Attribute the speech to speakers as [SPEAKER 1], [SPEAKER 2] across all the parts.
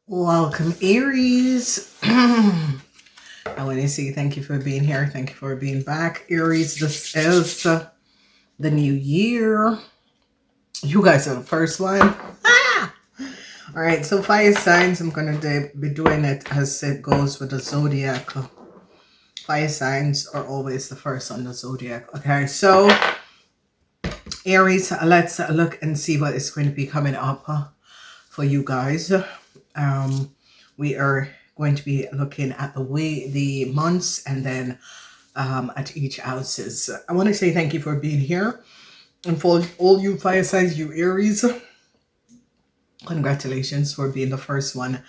[SPEAKER 1] Welcome, Aries. I want to say thank you for being here. Thank you for being back, Aries. This is the new year. You guys are the first one. All right, so fire signs. I'm going to be doing it as it goes with the Zodiac. Fire signs are always the first on the Zodiac. Okay, so Aries, let's look and see what is going to be coming up for you guys. We are going to be looking at the months and then at each houses. I want to say thank you for being here. And for all you fire signs, you Aries, congratulations for being the first one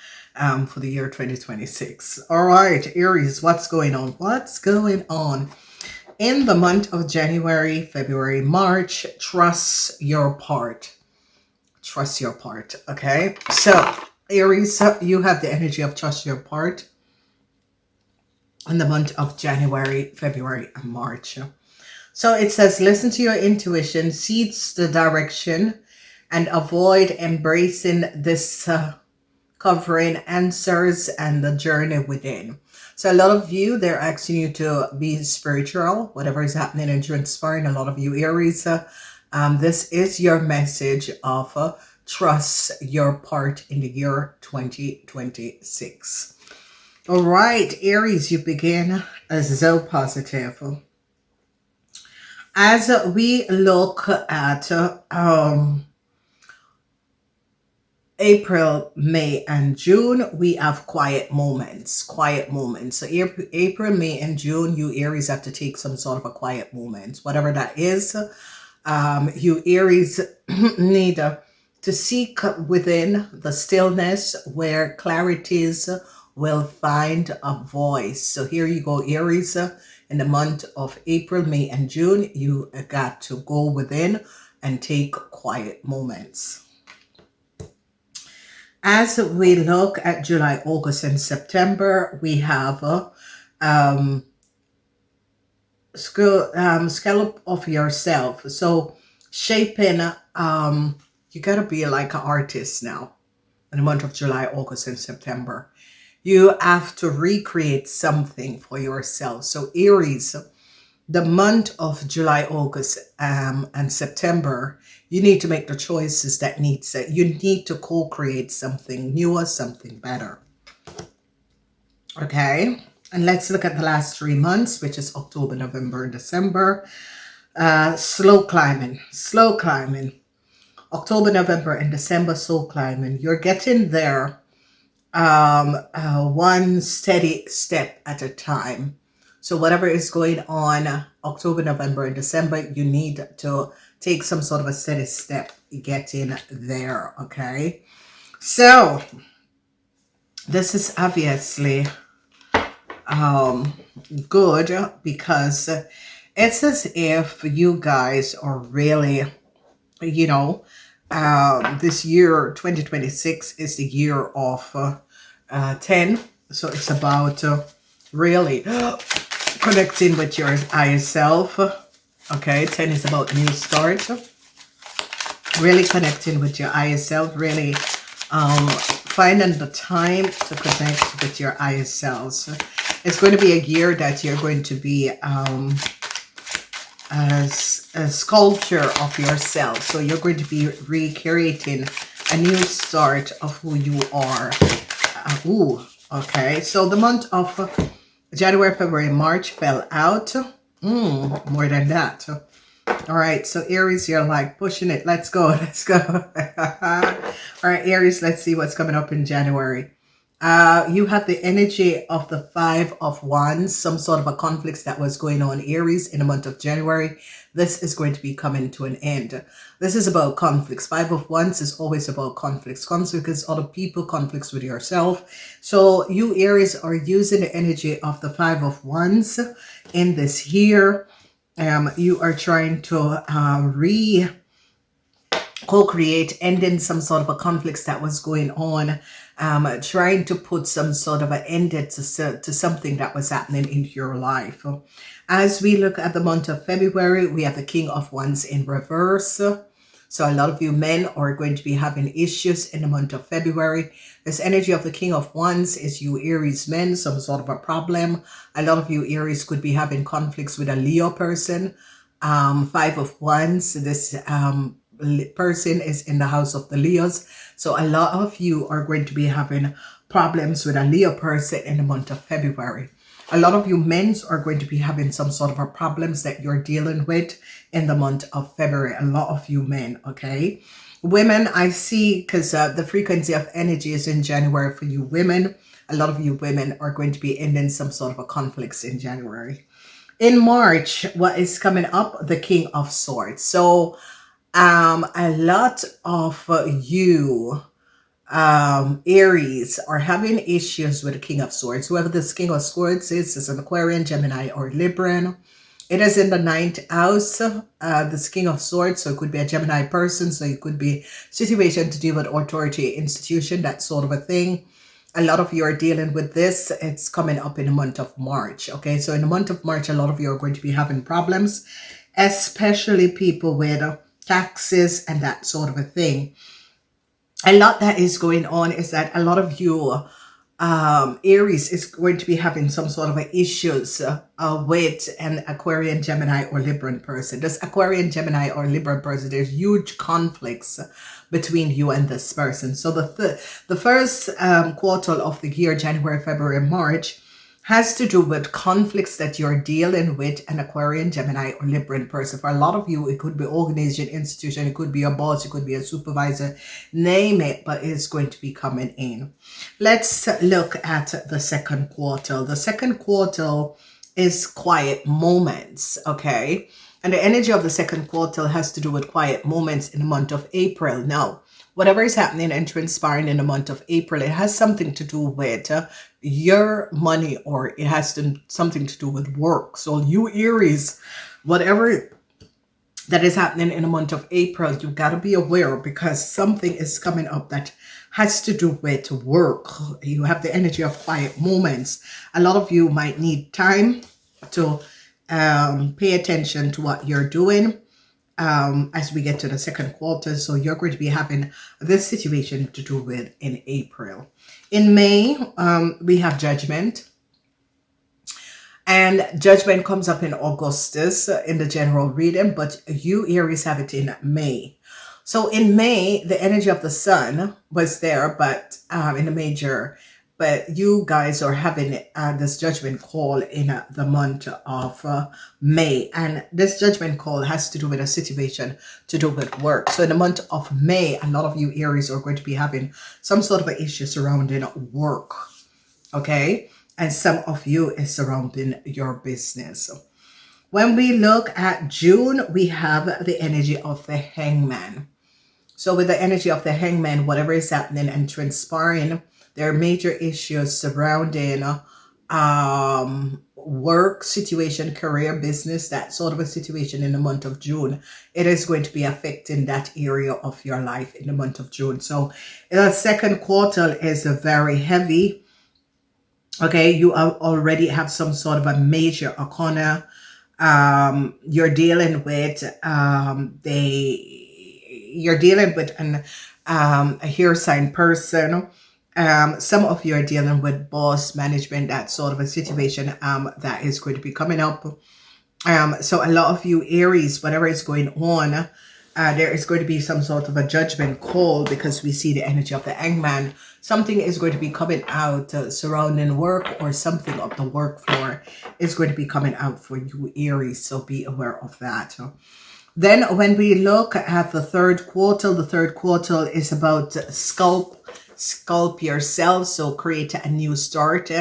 [SPEAKER 1] for the year 2026. All right, Aries, what's going on? What's going on? In the month of January, February, March, trust your part. Trust your part, okay? So, Aries, you have the energy of trust your part in the month of January, February, and March. So it says, listen to your intuition, seize the direction, and avoid embracing this covering answers and the journey within. So a lot of you, they're asking you to be spiritual, whatever is happening and transpiring. A lot of you Aries, this is your message of trust your part in the year 2026. All right, Aries, you begin as so positive. As we look at April, May, and June, we have quiet moments. Quiet moments. So April, May, and June, you Aries have to take some sort of a quiet moment. Whatever that is, you Aries need to seek within the stillness where clarities will find a voice. So here you go, Aries. In the month of April, May, and June, you got to go within and take quiet moments. As we look at July, August, and September, we have scallop of yourself. So shaping, you got to be like an artist now in the month of July, August, and September. You have to recreate something for yourself. So Aries, the month of July, August, and September, you need to make the choices that you need to co-create something newer, something better. Okay, and let's look at the last 3 months, which is October, November, and December. Slow climbing. October, November, and December, slow climbing. You're getting there one steady step at a time. So whatever is going on October, November, and December, you need to take some sort of a steady step getting there, okay? So this is obviously good because it's as if you guys are really, this year 2026 is the year of 10. So it's about really connecting with your higher self. Okay, 10 is about new start. Really connecting with your higher self. Really finding the time to connect with your higher selves. It's going to be a year that you're going to be as a sculpture of yourself. So you're going to be recreating a new start of who you are. Okay, so the month of January, February, March fell out. More than that. All right, so Aries, you're like pushing it. Let's go. All right, Aries, let's see what's coming up in January. You have the energy of the 5 of Wands, some sort of a conflict that was going on, Aries, in the month of January. This is going to be coming to an end. This is about conflicts. 5 of Wands is always about conflicts. Conflicts with other people, conflicts with yourself. So you Aries are using the energy of the 5 of Wands in this year. You are trying to co-create, ending some sort of a conflicts that was going on, trying to put some sort of an end to something that was happening in your life. As we look at the month of February, we have the King of Wands in reverse. So a lot of you men are going to be having issues in the month of February. This energy of the King of Wands is you Aries men, some sort of a problem. A lot of you Aries could be having conflicts with a Leo person. Five of Wands, this person is in the house of the Leos. So a lot of you are going to be having problems with a Leo person in the month of February. A lot of you men are going to be having some sort of a problems that you're dealing with in the month of February. A lot of you men, okay? Women, I see, because the frequency of energy is in January for you women. A lot of you women are going to be ending some sort of a conflicts in January. In March, what is coming up? The King of Swords. So a lot of you Aries are having issues with the King of Swords. Whoever this King of Swords is an Aquarian, Gemini, or Libran. It is in the 9th house, this King of Swords. So it could be a Gemini person. So it could be situation to deal with authority, institution, that sort of a thing. A lot of you are dealing with this. It's coming up in the month of March. Okay, so in the month of March, a lot of you are going to be having problems, especially people with taxes and that sort of a thing. A lot that is going on is that a lot of you Aries is going to be having some sort of issues with an Aquarian, Gemini, or Libran person. This Aquarian, Gemini, or Libran person, there's huge conflicts between you and this person. So the first quarter of the year, January, February, March, has to do with conflicts that you're dealing with an Aquarian, Gemini, or Libran person. For a lot of you, it could be organization, institution, it could be a boss, it could be a supervisor, name it, but it's going to be coming in. Let's look at the second quarter. The second quarter is quiet moments, okay? And the energy of the second quarter has to do with quiet moments in the month of April. Now, whatever is happening and transpiring in the month of April, it has something to do with your money, or it has something to do with work. So you Aries, whatever that is happening in the month of April, you got to be aware, because something is coming up that has to do with work. You have the energy of quiet moments. A lot of you might need time to pay attention to what you're doing as we get to the second quarter. So you're going to be having this situation to do with in April. In May, we have Judgment. And Judgment comes up in Augustus in the general reading, but you Aries have it in May. So in May, the energy of the sun was there, but in the major, but you guys are having this judgment call in the month of May. And this judgment call has to do with a situation to do with work. So in the month of May, a lot of you Aries are going to be having some sort of an issue surrounding work. Okay? And some of you is surrounding your business. When we look at June, we have the energy of the Hangman. So with the energy of the Hangman, whatever is happening and transpiring, there are major issues surrounding work situation, career, business, that sort of a situation in the month of June. It is going to be affecting that area of your life in the month of June. So the second quarter is very heavy. Okay, you already have some sort of a major arcana. You're dealing with you're dealing with an a air sign person. Some of you are dealing with boss management, that sort of a situation that is going to be coming up. So a lot of you Aries, whatever is going on, there is going to be some sort of a judgment call, because we see the energy of the Hangman. Something is going to be coming out surrounding work, or something of the work floor is going to be coming out for you Aries. So be aware of that. Then when we look at the third quarter is about sculpt yourself. So create a new start.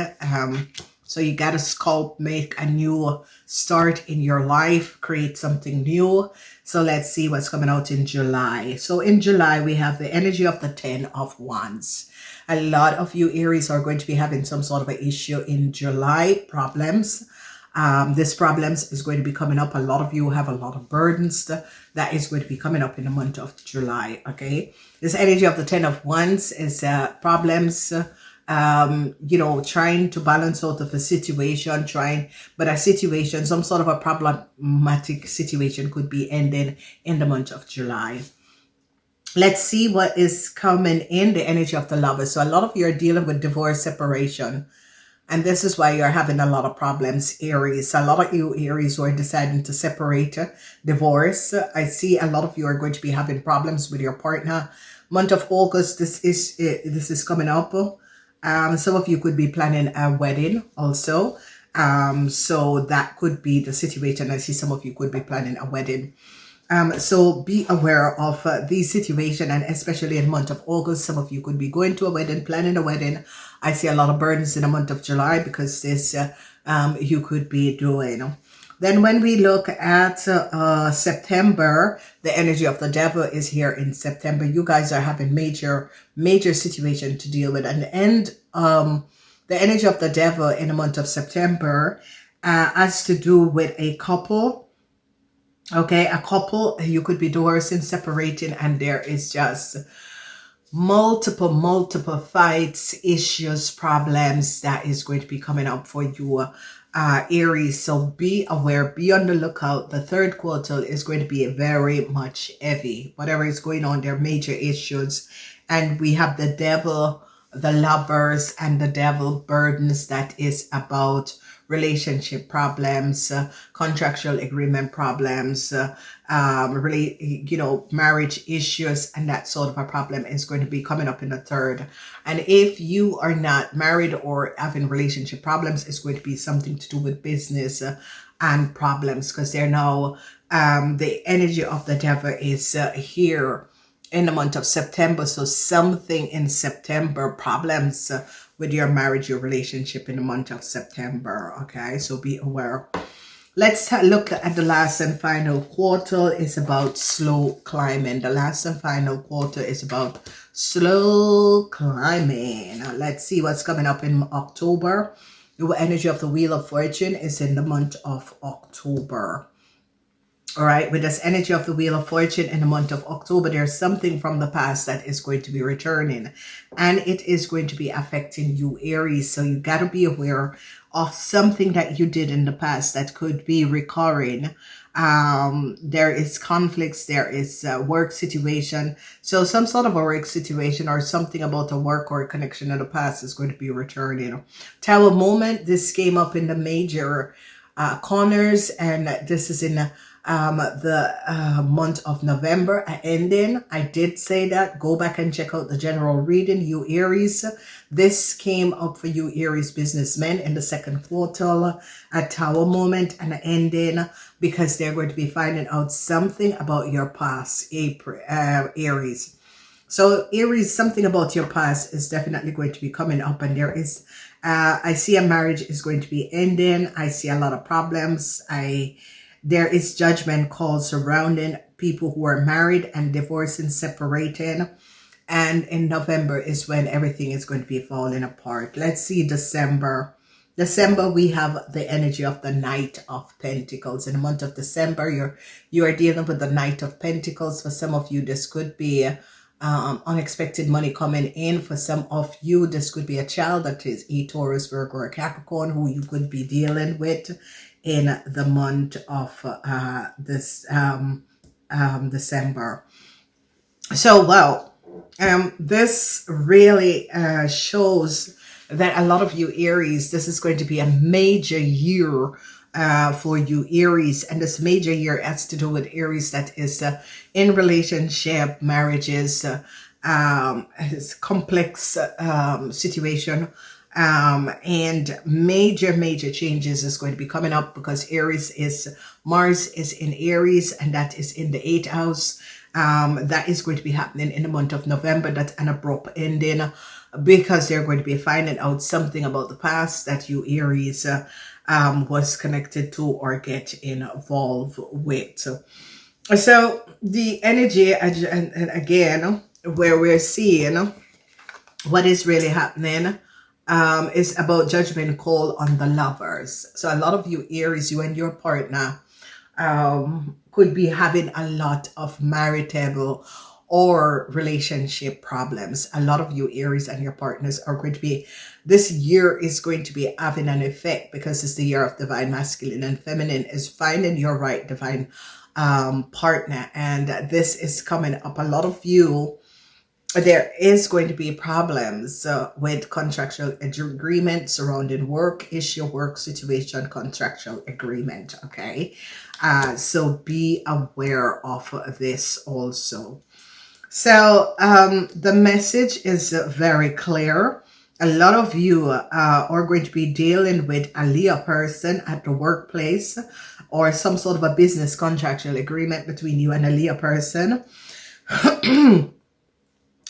[SPEAKER 1] So you got to sculpt, make a new start in your life, create something new. So let's see what's coming out in July. So in July, we have the energy of the 10 of Wands. A lot of you Aries are going to be having some sort of an issue in July, problems. This problems is going to be coming up. A lot of you have a lot of burdens that is going to be coming up in the month of July. Okay, this energy of the 10 of Wands is problems. You know, trying to balance out of a situation, but a situation, some sort of a problematic situation could be ending in the month of July. Let's see what is coming in the energy of the Lovers. So a lot of you are dealing with divorce, separation. And this is why you're having a lot of problems, Aries. A lot of you, Aries, who are deciding to separate, divorce. I see a lot of you are going to be having problems with your partner. Month of August, this is coming up. Some of you could be planning a wedding also. So that could be the situation. I see some of you could be planning a wedding. So be aware of these situation, and especially in month of August, some of you could be going to a wedding, planning a wedding. I see a lot of burdens in the month of July because this you could be doing. Then when we look at September, the energy of the devil is here in September. You guys are having major situation to deal with. And the energy of the devil in the month of September has to do with a couple. Okay, a couple, you could be divorcing, separating, and there is just multiple fights, issues, problems that is going to be coming up for you, Aries. So be aware, be on the lookout. The third quarter is going to be very much heavy. Whatever is going on, there are major issues. And we have the devil, the Lovers, and the devil burdens. That is about relationship problems, contractual agreement problems, really, marriage issues, and that sort of a problem is going to be coming up in the third. And if you are not married or having relationship problems, it's going to be something to do with business and problems, because they're now the energy of the devil is here in the month of September. So something in September, problems with your marriage, your relationship in the month of September. Okay, so be aware. Let's look at the last and final quarter. It's about slow climbing. The last and final quarter is about slow climbing. Now, let's see what's coming up in October. The energy of the Wheel of Fortune is in the month of October. All right, with this energy of the Wheel of Fortune in the month of October, there's something from the past that is going to be returning, and it is going to be affecting you, Aries. So you got to be aware of something that you did in the past that could be recurring. There is conflicts, there is a work situation. So some sort of a work situation or something about a work or a connection in the past is going to be returning. Tower moment, this came up in the major corners, and this is in the month of November ending. I did say that. Go back and check out the general reading, you Aries. This came up for you Aries businessmen in the second quarter, a tower moment and an ending, because they're going to be finding out something about your past, Aries. So Aries, something about your past is definitely going to be coming up, and there is I see a marriage is going to be ending. I see a lot of problems. There is judgment calls surrounding people who are married and divorcing, separating. And in November is when everything is going to be falling apart. Let's see December. December, we have the energy of the Knight of Pentacles. In the month of December, you are dealing with the Knight of Pentacles. For some of you, this could be unexpected money coming in. For some of you, this could be a child that is a Taurus, Virgo, or Capricorn who you could be dealing with in the month of December. So, well, this really shows that a lot of you Aries, this is going to be a major year for you Aries, and this major year has to do with Aries that is in relationship, marriages, it's complex situation. And major changes is going to be coming up, because Mars is in Aries, and that is in the 8th house. That is going to be happening in the month of November. That's an abrupt ending, because they're going to be finding out something about the past that you Aries was connected to or get involved with. So the energy, and again, where we're seeing what is really happening, is about judgment call on the Lovers. So a lot of you Aries, you and your partner could be having a lot of marital or relationship problems. A lot of you Aries and your partners are going to be, this year is going to be having an effect, because it's the year of divine masculine, and feminine is finding your right divine partner, and this is coming up. A lot of you, there is going to be problems with contractual agreement surrounding work issue, work situation, contractual agreement. Okay, so be aware of this also. So the message is very clear. A lot of you are going to be dealing with a Leo person at the workplace, or some sort of a business contractual agreement between you and a Leo person.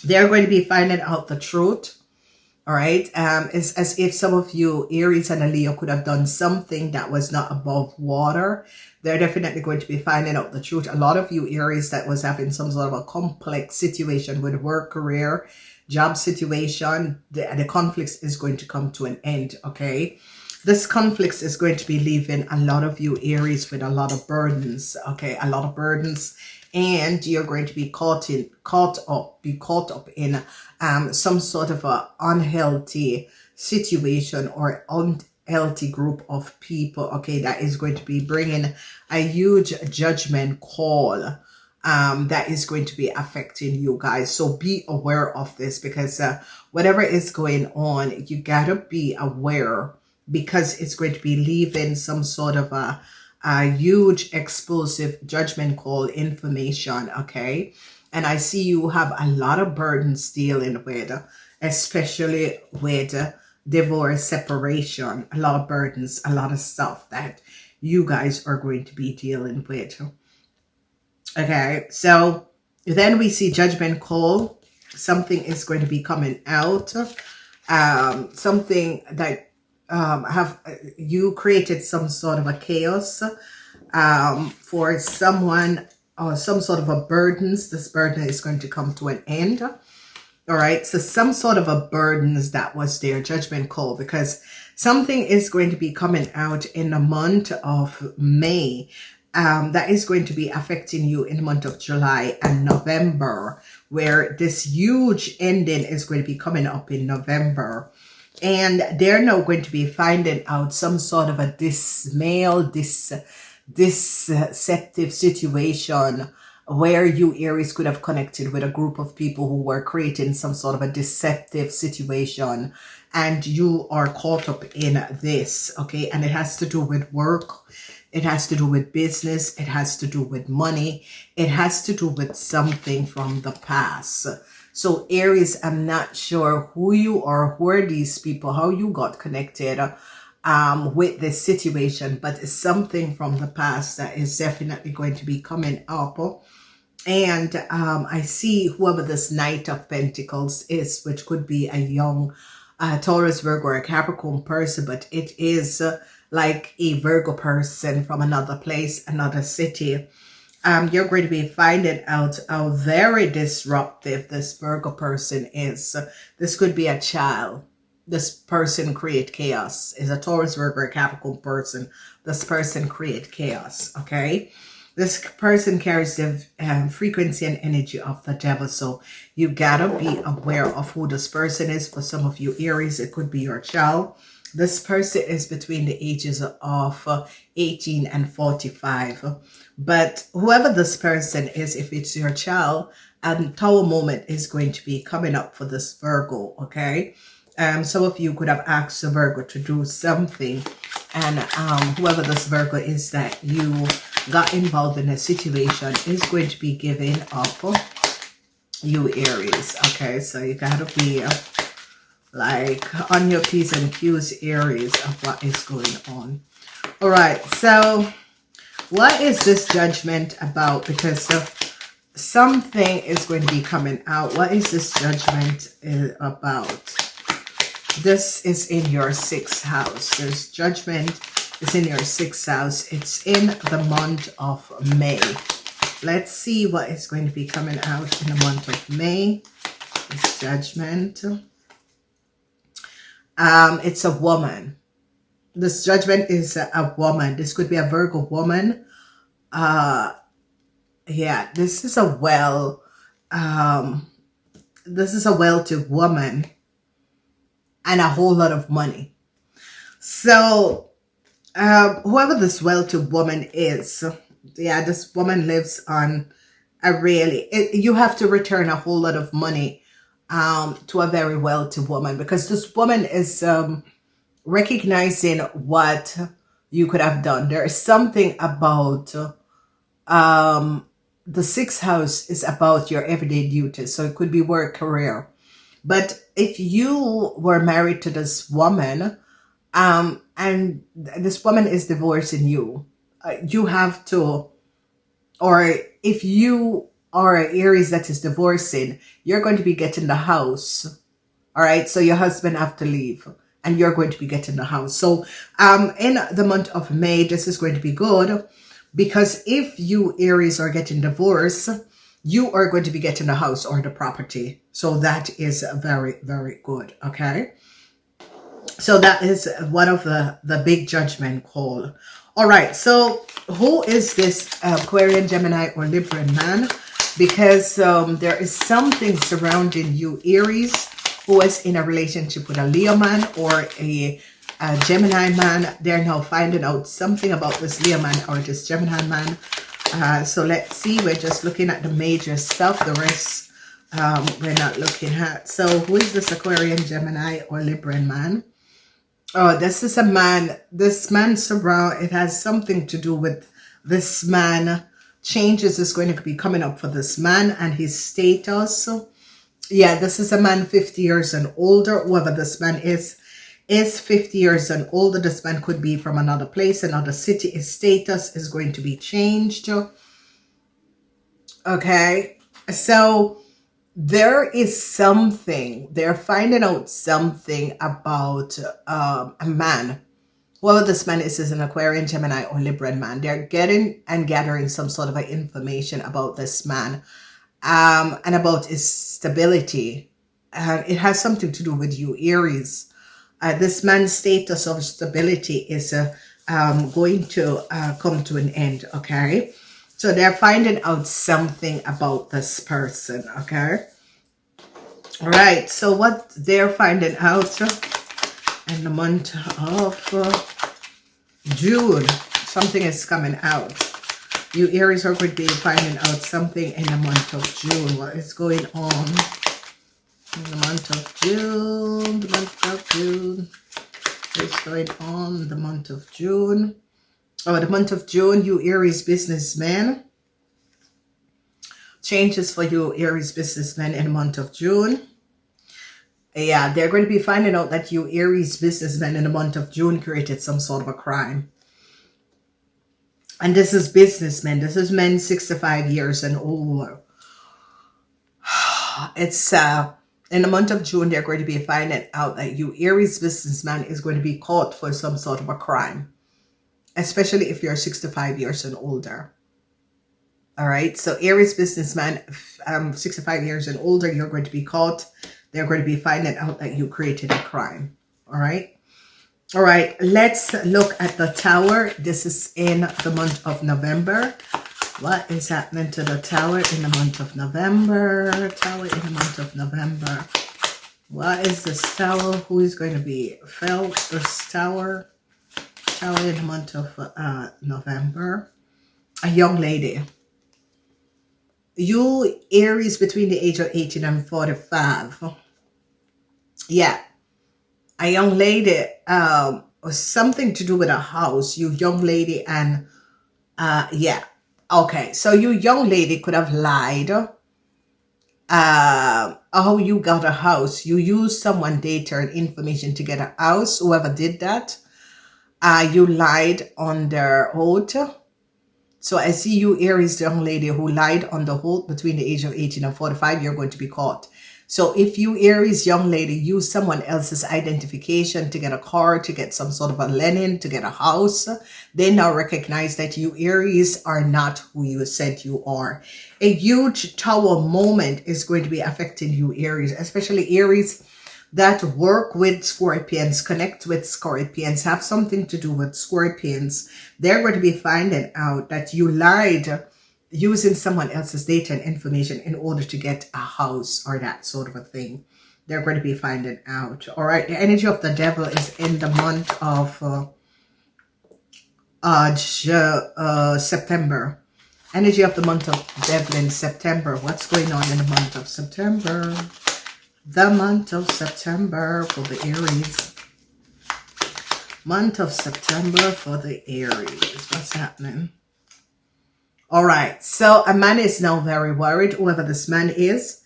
[SPEAKER 1] They're going to be finding out the truth. All right. It's as if some of you, Aries and a Leo, could have done something that was not above water. They're definitely going to be finding out the truth. A lot of you, Aries, that was having some sort of a complex situation with work, career, job situation, the conflict is going to come to an end. Okay. This conflict is going to be leaving a lot of you, Aries, with a lot of burdens. Okay. A lot of burdens. And you're going to be caught up in some sort of a unhealthy situation or unhealthy group of people. Okay, that is going to be bringing a huge judgment call that is going to be affecting you guys. So be aware of this, because whatever is going on, you gotta be aware, because it's going to be leaving some sort of a huge explosive judgment call information. Okay, and I see you have a lot of burdens dealing with, especially with divorce, separation, a lot of burdens, a lot of stuff that you guys are going to be dealing with. Okay, so then we see judgment call. Something is going to be coming out, something that have you created some sort of a chaos for someone, or some sort of a burdens. This burden is going to come to an end. All right, so some sort of a burdens that was their judgment call, because something is going to be coming out in the month of May that is going to be affecting you in the month of July and November, where this huge ending is going to be coming up in November. And they're now going to be finding out some sort of a deceptive situation where you, Aries, could have connected with a group of people who were creating some sort of a deceptive situation, and you are caught up in this. Okay, and it has to do with work, it has to do with business, it has to do with money, it has to do with something from the past. So Aries, I'm not sure who you are, who are these people, how you got connected with this situation, but it's something from the past that is definitely going to be coming up. And I see whoever this Knight of Pentacles is, which could be a young Taurus, Virgo, or a Capricorn person, but it is like a Virgo person from another place, another city. You're going to be finding out how very disruptive this Virgo person is. This could be a child. This person create chaos. Is a Taurus, Virgo, or Capricorn person. This person create chaos. Okay, this person carries the frequency and energy of the devil. So you gotta be aware of who this person is. For some of you, Aries, it could be your child. This person is between the ages of 18 and 45. But whoever this person is, if it's your child, a Tower moment is going to be coming up for this Virgo. Okay, some of you could have asked the Virgo to do something, and whoever this Virgo is that you got involved in a situation is going to be giving up you, Aries. Okay, so you gotta be like on your P's and Q's, Aries, of what is going on. All right, so what is this judgment about? Because something is going to be coming out. What is this judgment about? This is in your 6th house. This judgment is in your 6th house. It's in the month of May. Let's see what is going to be coming out in the month of May. This judgment. It's a woman. This judgment is a woman. This could be a Virgo woman. Yeah, this is a wealthy woman and a whole lot of money. So whoever this wealthy woman is, Yeah, this woman lives on a really, you have to return a whole lot of money to a very wealthy woman, because this woman is recognizing what you could have done. There is something about the sixth house is about your everyday duties. So it could be work, career. But if you were married to this woman, and this woman is divorcing you, you have to, or if you are an Aries that is divorcing, you're going to be getting the house. All right. So your husband have to leave and you're going to be getting the house. So in the month of May, this is going to be good, because if you Aries are getting divorced, you are going to be getting the house or the property. So that is very, very good. Okay. So that is one of the big judgment call. All right. So who is this Aquarian, Gemini, or Libran man? Because there is something surrounding you, Aries, who is in a relationship with a Leo man or a Gemini man. They're now finding out something about this Leo man or this Gemini man. So let's see. We're just looking at the major stuff. The rest we're not looking at. So who is this Aquarian, Gemini, or Libran man? Oh, this is a man. This man it has something to do with this man. Changes is going to be coming up for this man and his status. Yeah, this is a man 50 years and older. Whoever this man is 50 years and older. This man could be from another place, another city. His status is going to be changed. Okay, so there is something, they're finding out something about a man. Whoever this man is an Aquarian, Gemini, or Libran man. They're getting and gathering some sort of information about this man and about his stability. And it has something to do with you, Aries. This man's status of stability is going to come to an end, okay? So they're finding out something about this person, okay? All right, so what they're finding out in the month of June, something is coming out. You Aries are going to be finding out something in the month of June. What is going on in the month of June? The month of June. What is going on in the month of June? Oh, the month of June, you Aries businessmen. Changes for you Aries businessmen in the month of June. Yeah, they're going to be finding out that you Aries businessmen in the month of June created some sort of a crime. And this is businessmen. This is men 65 years and older. It's in the month of June, they're going to be finding out that you Aries businessman is going to be caught for some sort of a crime. Especially if you're 65 years and older. All right. So Aries businessman, 65 years and older, you're going to be caught. They're going to be finding out that you created a crime. All right. All right. Let's look at the Tower. This is in the month of November. What is happening to the Tower in the month of November? Tower in the month of November. What is this Tower? Who is going to be felt? This Tower. Tower in the month of November. A young lady. You Aries between the age of 18 and 45. Yeah. A young lady, something to do with a house. You young lady and, yeah. Okay. So you young lady could have lied. How you got a house. You used someone data and information to get a house. Whoever did that. You lied on their oath. So I see you Aries, the young lady who lied on the oath between the age of 18 and 45, you're going to be caught. So if you Aries, young lady, use someone else's identification to get a car, to get some sort of a linen, to get a house, they now recognize that you Aries are not who you said you are. A huge Tower moment is going to be affecting you Aries, especially Aries that work with Scorpions, connect with Scorpions, have something to do with Scorpions. They're going to be finding out that you lied using someone else's data and information in order to get a house or that sort of a thing. They're going to be finding out. All right. The energy of the devil is in the month September. Energy of the month of Devlin, September. What's going on in the month of September? The month of September for the Aries. Month of September for the Aries. What's happening? All right. So a man is now very worried, whoever this man is.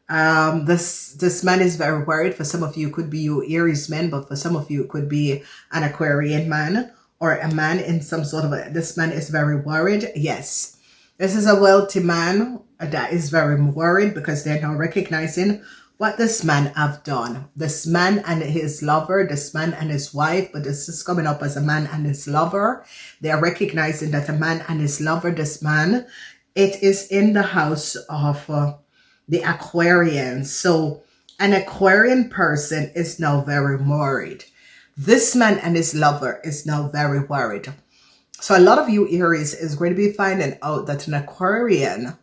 [SPEAKER 1] This man is very worried. For some of you, it could be you Aries men, but for some of you, it could be an Aquarian man or a man in some sort of this man is very worried. Yes, this is a wealthy man that is very worried because they're now recognizing what this man have done. This man and his lover, this man and his wife, but this is coming up as a man and his lover. They are recognizing that a man and his lover, this man, it is in the house of the Aquarian. So an Aquarian person is now very worried. This man and his lover is now very worried. So a lot of you Aries is going to be finding out that an Aquarian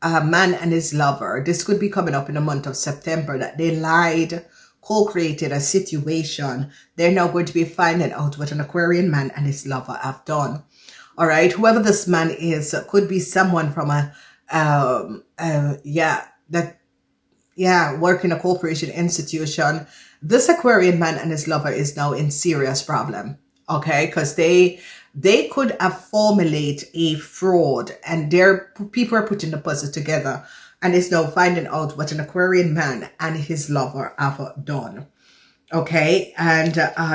[SPEAKER 1] man and his lover, this could be coming up in the month of September, that they lied, co-created a situation. They're now going to be finding out what an Aquarian man and his lover have done. All right, whoever this man is could be someone from a work in a corporation institution. This Aquarian man and his lover is now in serious problem. Okay, because they could have formulated a fraud, and their people are putting the puzzle together, and is now finding out what an Aquarian man and his lover have done. Okay, and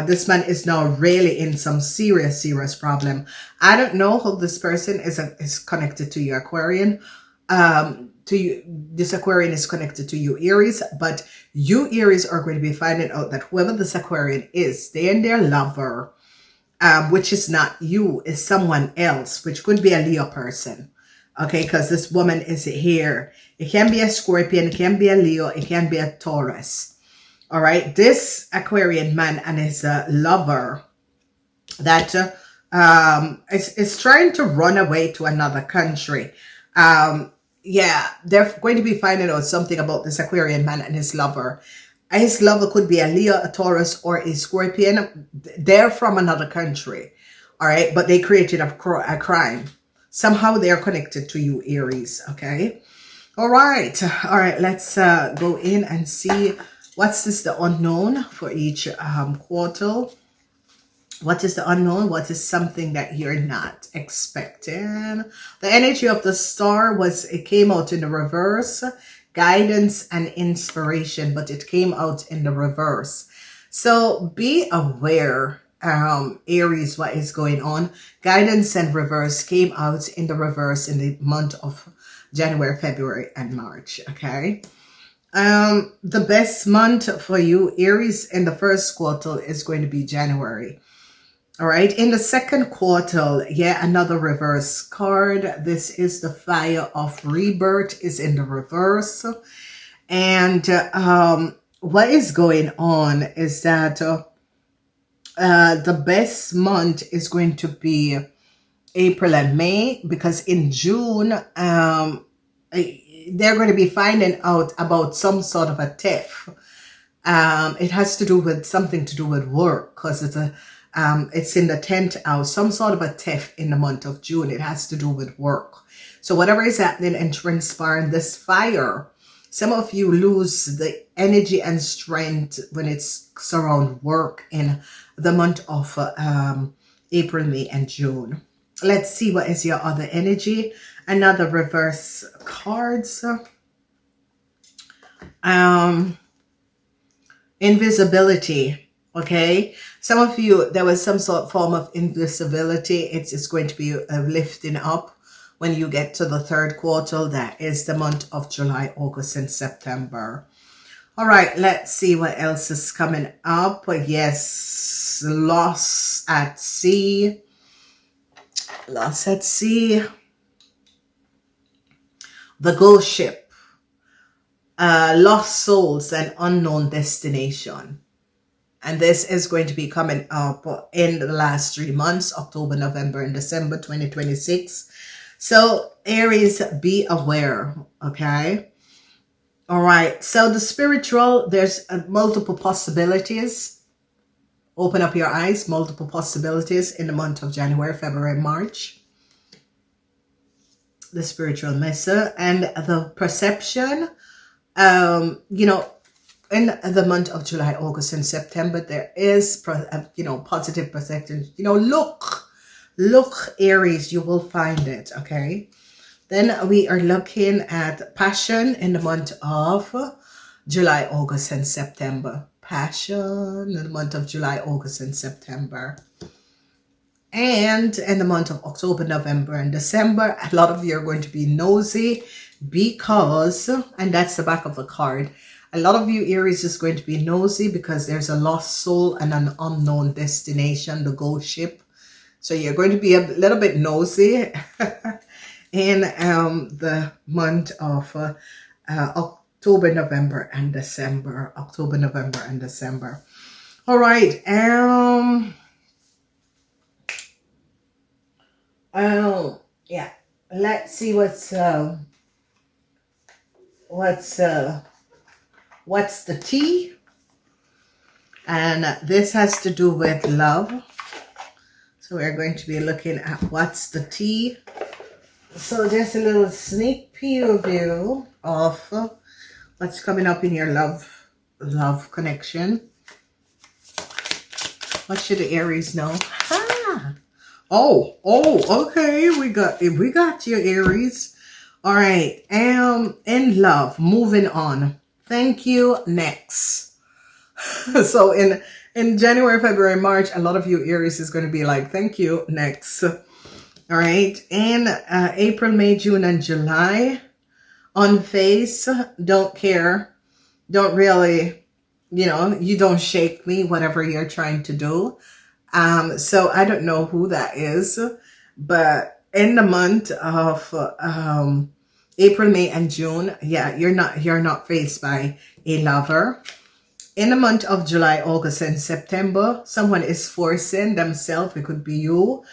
[SPEAKER 1] this man is now really in some serious problem. I don't know how this person is connected to you Aquarian. This Aquarian is connected to you Aries, but you Aries are going to be finding out that whoever this Aquarian is, they and their lover, which is not you, is someone else, which could be a Leo person. Okay, because this woman is here. It can be a Scorpion, it can be a Leo, it can be a Taurus. All right, this Aquarian man and his lover that is trying to run away to another country. Yeah, they're going to be finding out something about this Aquarian man and his lover. His lover could be a Leo, a Taurus, or a Scorpion. They're from another country. All right, but they created a crime. Somehow they are connected to you, Aries. Okay. All right. All right. Let's go in and see what's this the unknown for each quarter. What is the unknown? What is something that you're not expecting? The energy of the star it came out in the reverse. Guidance and inspiration, but it came out in the reverse. So be aware, Aries, what is going on. Guidance and reverse came out in the reverse in the month of January, February, and March. Okay. The best month for you, Aries, in the first quarter is going to be January. All right, in the second quarter, another reverse card. This is the fire of rebirth is in the reverse. And what is going on is that the best month is going to be April and May, because in June, they're going to be finding out about some sort of a theft. It has to do with something to do with work, because it's in the 10th house, some sort of a theft in the month of June. It has to do with work. So whatever is happening and transpiring, this fire, some of you lose the energy and strength when it's around work in the month of April, May, and June. Let's see what is your other energy. Another reverse cards. Invisibility. Okay, some of you, there was some sort of form of invisibility. It's going to be lifting up when you get to the third quarter. That is the month of July, August, and September. All right, let's see what else is coming up. Yes, loss at sea. Loss at sea. The ghost ship. Lost souls and unknown destination. And this is going to be coming up in the last 3 months, October, November, and December 2026. So Aries, be aware, okay? All right. So the spiritual, there's multiple possibilities. Open up your eyes, multiple possibilities in the month of January, February, March. The spiritual messer and the perception. You know, in the month of July, August, and September, there is, you know, positive perception. You know, look, Aries, you will find it, okay? Then we are looking at passion in the month of July, August, and September. Passion in the month of July, August, and September. And in the month of October, November, and December, a lot of you are going to be nosy because, and that's the back of the card, a lot of you Aries is going to be nosy because there's a lost soul and an unknown destination, the ghost ship. So you're going to be a little bit nosy in the month of October, November, and December. October, November, and December. All right. Yeah. Let's see what's the tea. And this has to do with love. So we're going to be looking at what's the tea. So just a little sneak preview of what's coming up in your love connection. What should the Aries know? Ah. Oh, okay. We got you, Aries. All right. In love, moving on. Thank you. Next. So in January, February, March, a lot of you Aries is going to be like, thank you. Next. All right. In April, May, June, and July, on face, don't care. Don't really, you know, you don't shake me, whatever you're trying to do. So I don't know who that is, but in the month of April, May, and June, yeah, you're not faced by a lover. In the month of July, August, and September, someone is forcing themselves. It could be you,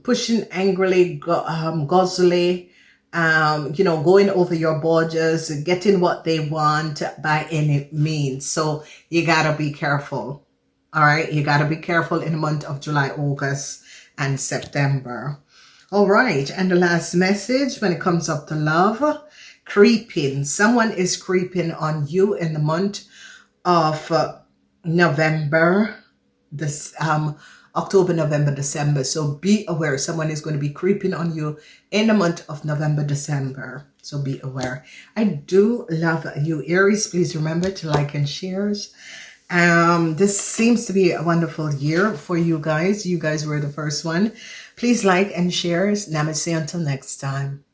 [SPEAKER 1] pushing angrily, guzzling, you know, going over your borders, getting what they want by any means. So you gotta be careful. All right, you got to be careful in the month of July, August, and September. All right, and the last message when it comes up to love, creeping. Someone is creeping on you in the month of November, October, November, December. So be aware. Someone is going to be creeping on you in the month of November, December. So be aware. I do love you, Aries. Please remember to like and share. This seems to be a wonderful year for you guys. You guys were the first one. Please like and share. Namaste until next time.